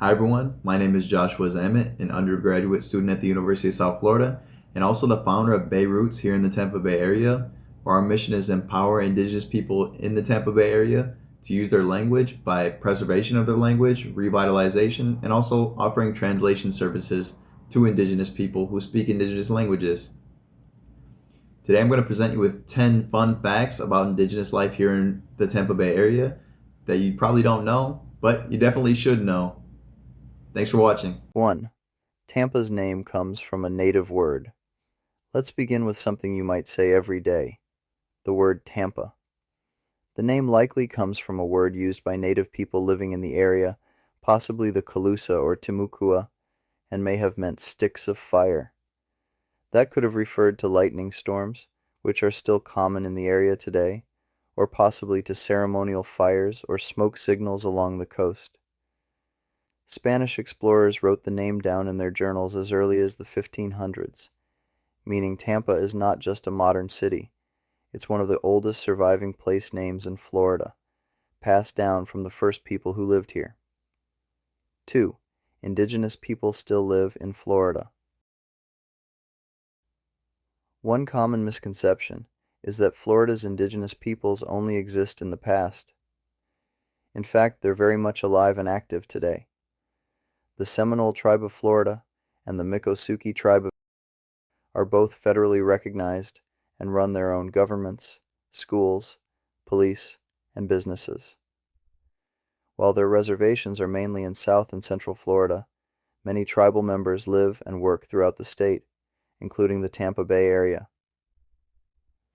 Hi everyone, my name is Joshua Zamet, an undergraduate student at the University of South Florida, and also the founder of BayRoots here in the Tampa Bay area, where our mission is to empower indigenous people in the Tampa Bay area to use their language by preservation of their language, revitalization, and also offering translation services to indigenous people who speak indigenous languages. Today I'm going to present you with 10 fun facts about indigenous life here in the Tampa Bay area that you probably don't know, but you definitely should know. Thanks for watching. 1. Tampa's name comes from a native word. Let's begin with something you might say every day, the word Tampa. The name likely comes from a word used by native people living in the area, possibly the Calusa or Timucua, and may have meant sticks of fire. That could have referred to lightning storms, which are still common in the area today, or possibly to ceremonial fires or smoke signals along the coast. Spanish explorers wrote the name down in their journals as early as the 1500s, meaning Tampa is not just a modern city, it's one of the oldest surviving place names in Florida, passed down from the first people who lived here. 2. Indigenous people still live in Florida. One common misconception is that Florida's indigenous peoples only exist in the past. In fact, they're very much alive and active today. The Seminole tribe of Florida and the Miccosukee tribe are both federally recognized and run their own governments, schools, police, and businesses. While their reservations are mainly in South and Central Florida, many tribal members live and work throughout the state, including the Tampa Bay area.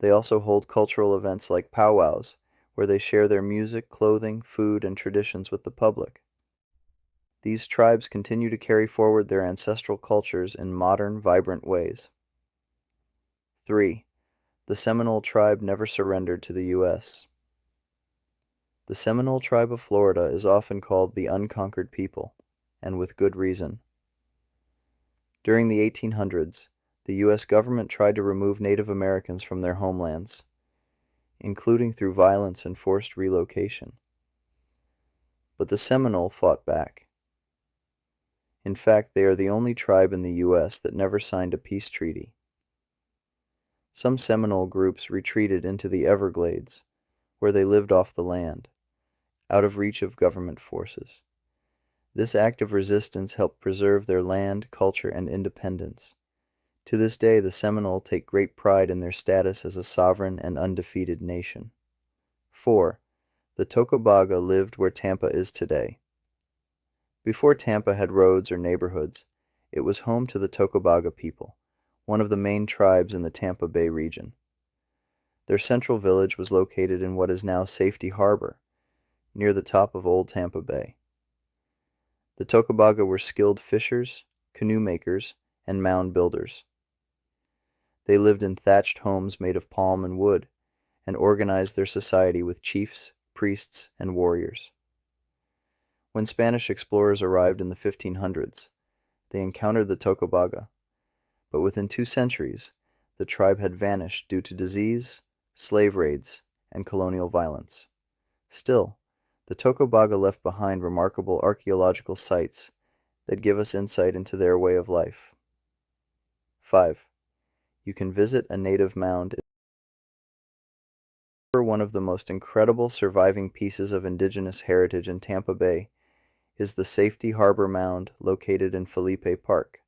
They also hold cultural events like powwows, where they share their music, clothing, food, and traditions with the public. These tribes continue to carry forward their ancestral cultures in modern, vibrant ways. 3. The Seminole tribe never surrendered to the U.S. The Seminole tribe of Florida is often called the unconquered people, and with good reason. During the 1800s, the U.S. government tried to remove Native Americans from their homelands, including through violence and forced relocation. But the Seminole fought back. In fact, they are the only tribe in the U.S. that never signed a peace treaty. Some Seminole groups retreated into the Everglades, where they lived off the land, out of reach of government forces. This act of resistance helped preserve their land, culture, and independence. To this day, the Seminole take great pride in their status as a sovereign and undefeated nation. 4. The Tocobaga lived where Tampa is today. Before Tampa had roads or neighborhoods, it was home to the Tocobaga people, one of the main tribes in the Tampa Bay region. Their central village was located in what is now Safety Harbor, near the top of Old Tampa Bay. The Tocobaga were skilled fishers, canoe makers, and mound builders. They lived in thatched homes made of palm and wood, and organized their society with chiefs, priests, and warriors. When Spanish explorers arrived in the 1500s, they encountered the Tocobaga, but within 2 centuries, the tribe had vanished due to disease, slave raids, and colonial violence. Still, the Tocobaga left behind remarkable archaeological sites that give us insight into their way of life. 5. You can visit a native mound. One of the most incredible surviving pieces of indigenous heritage in Tampa Bay is the Safety Harbor Mound located in Felipe Park.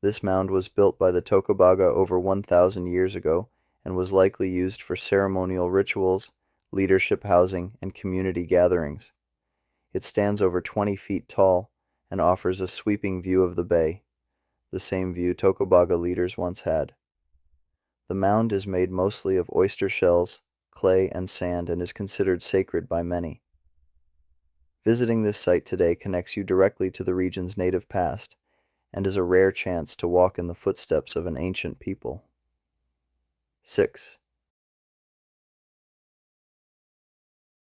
This mound was built by the Tocobaga over 1,000 years ago and was likely used for ceremonial rituals, leadership housing, and community gatherings. It stands over 20 feet tall and offers a sweeping view of the bay, the same view Tocobaga leaders once had. The mound is made mostly of oyster shells, clay, and sand and is considered sacred by many. Visiting this site today connects you directly to the region's native past and is a rare chance to walk in the footsteps of an ancient people. 6.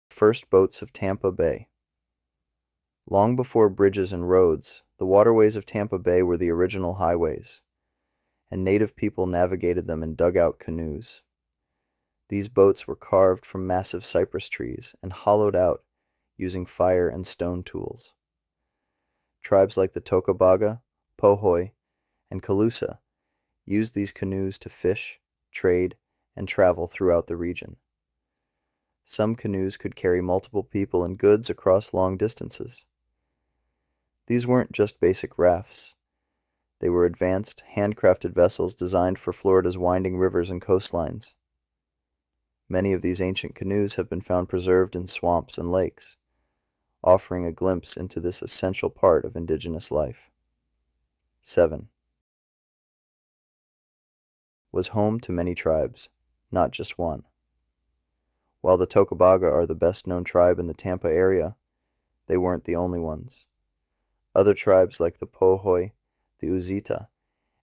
First boats of Tampa Bay. Long before bridges and roads, the waterways of Tampa Bay were the original highways, and native people navigated them in dugout canoes. These boats were carved from massive cypress trees and hollowed out using fire and stone tools. Tribes like the Tocobaga, Pohoy, and Calusa used these canoes to fish, trade, and travel throughout the region. Some canoes could carry multiple people and goods across long distances. These weren't just basic rafts. They were advanced, handcrafted vessels designed for Florida's winding rivers and coastlines. Many of these ancient canoes have been found preserved in swamps and lakes, offering a glimpse into this essential part of indigenous life. 7. Was home to many tribes, not just one. While the Tocobaga are the best-known tribe in the Tampa area, they weren't the only ones. Other tribes like the Pohoy, the Uzita,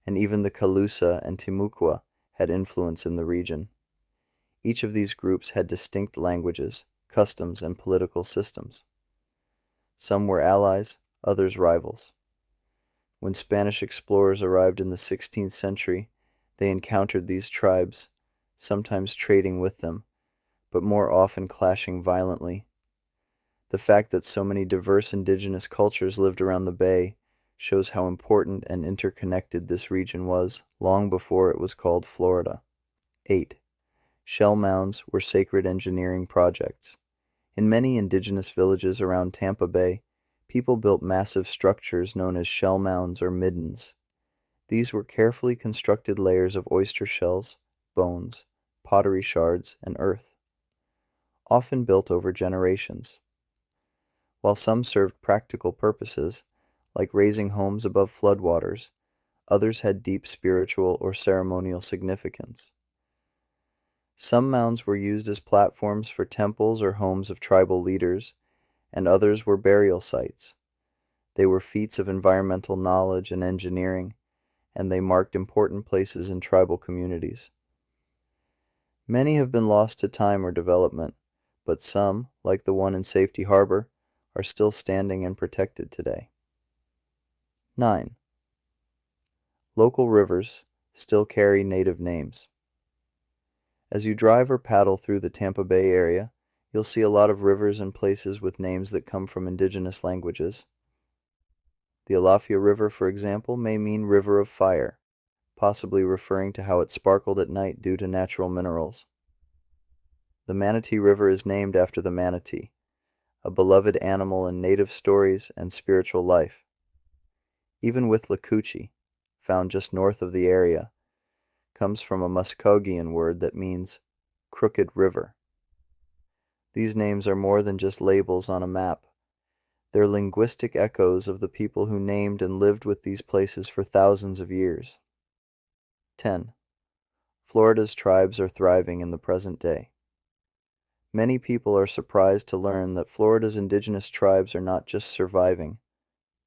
and even the Calusa and Timucua had influence in the region. Each of these groups had distinct languages, customs, and political systems. Some were allies, others rivals. When Spanish explorers arrived in the 16th century, they encountered these tribes, sometimes trading with them, but more often clashing violently. The fact that so many diverse indigenous cultures lived around the bay shows how important and interconnected this region was long before it was called Florida. 8. Shell mounds were sacred engineering projects. In many indigenous villages around Tampa Bay, people built massive structures known as shell mounds or middens. These were carefully constructed layers of oyster shells, bones, pottery shards, and earth, often built over generations. While some served practical purposes, like raising homes above floodwaters, others had deep spiritual or ceremonial significance. Some mounds were used as platforms for temples or homes of tribal leaders, and others were burial sites. They were feats of environmental knowledge and engineering, and they marked important places in tribal communities. Many have been lost to time or development, but some, like the one in Safety Harbor, are still standing and protected today. 9. Local rivers still carry native names. As you drive or paddle through the Tampa Bay area, you'll see a lot of rivers and places with names that come from indigenous languages. The Alafia River, for example, may mean river of fire, possibly referring to how it sparkled at night due to natural minerals. The Manatee River is named after the manatee, a beloved animal in native stories and spiritual life. Even with Lakuchi, found just north of the area, comes from a Muskogean word that means crooked river. These names are more than just labels on a map. They're linguistic echoes of the people who named and lived with these places for thousands of years. 10. Florida's tribes are thriving in the present day. Many people are surprised to learn that Florida's indigenous tribes are not just surviving,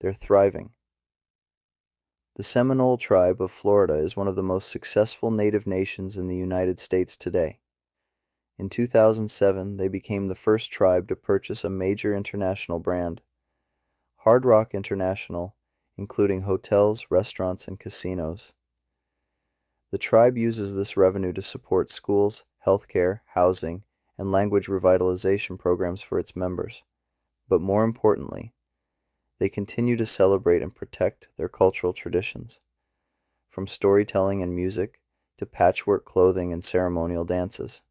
they're thriving. The Seminole tribe of Florida is one of the most successful native nations in the United States today. In 2007, they became the first tribe to purchase a major international brand, Hard Rock International, including hotels, restaurants, and casinos. The tribe uses this revenue to support schools, healthcare, housing, and language revitalization programs for its members. But more importantly, they continue to celebrate and protect their cultural traditions, from storytelling and music to patchwork clothing and ceremonial dances.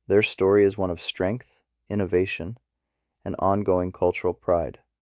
Their story is one of strength, innovation, and ongoing cultural pride.